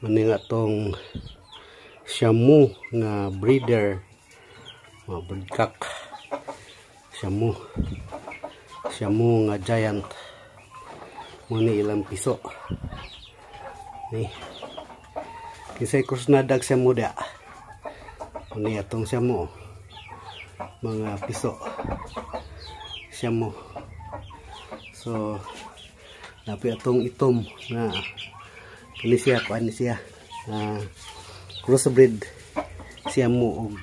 Mani nga tong Shamu nga breeder, mga broodcock. Shamu nga giant. Muni ilang piso. Ni. Kisay kusnadag Shamu da. Muni atong Shamu. Mga piso. Shamu. So napi atong itom na kini siya kuan siya crossbreed Shamu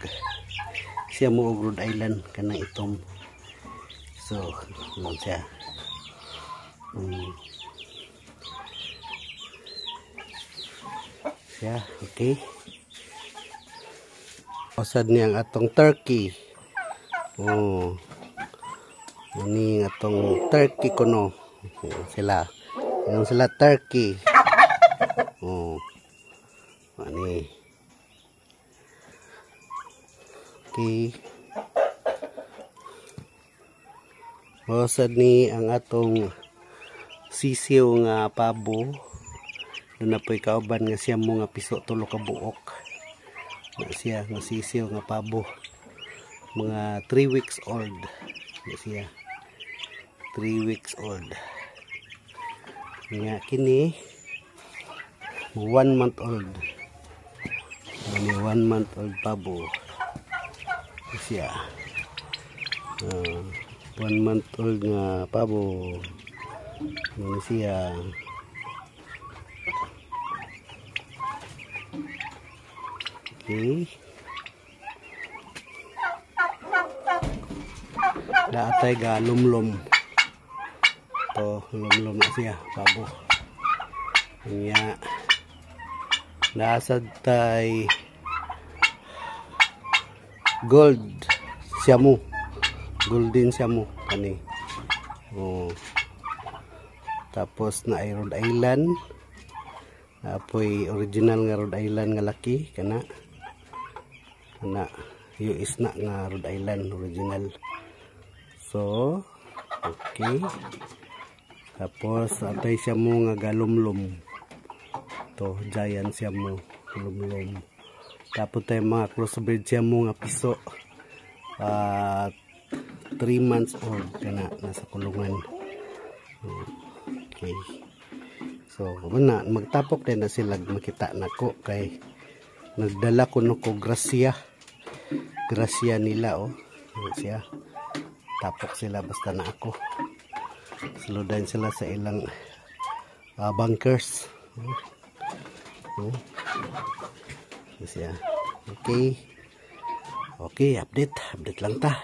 og Rhode Island kanang itom. So ano siya siya okay. Usad niyang atong turkey. Ini atong turkey kuno sila. Yung sila turkey. Ani. Okay. Usad ni ang atong sisiw nga pabo. Na po'y kauban nga Shamu nga piso 3 ka buok. Na siya nga sisiw nga pabo. Mga 3 weeks old. Na siya. 3 weeks old. Nga kini 1 month old. Ini 1 month old pabo. Siya. 1 month old nga pabo. Ini siya. Okay. Daatay ga lumlum. To lumlum na siya pabo. Nya nasad tay gold Shamu. Golden Shamu kani. Tapos na ay Rhode Island. Apoy original nga Rhode Island nga laki kana. US na nga Rhode Island original. So okay. Tapos atay Shamu nga galumlum. To giant Shamu galumlum. Tapos tay mga crossbreed Shamu nga piso. 3 months old kana nasa kulungan. Okay. So muna magtapok din na sila makita nako kay nagdala ko ko grasya nila siya. Tapok sila basta na ako. Sludan sila sa ilang bunkers. Siya. Okay. Okay, update lang ta.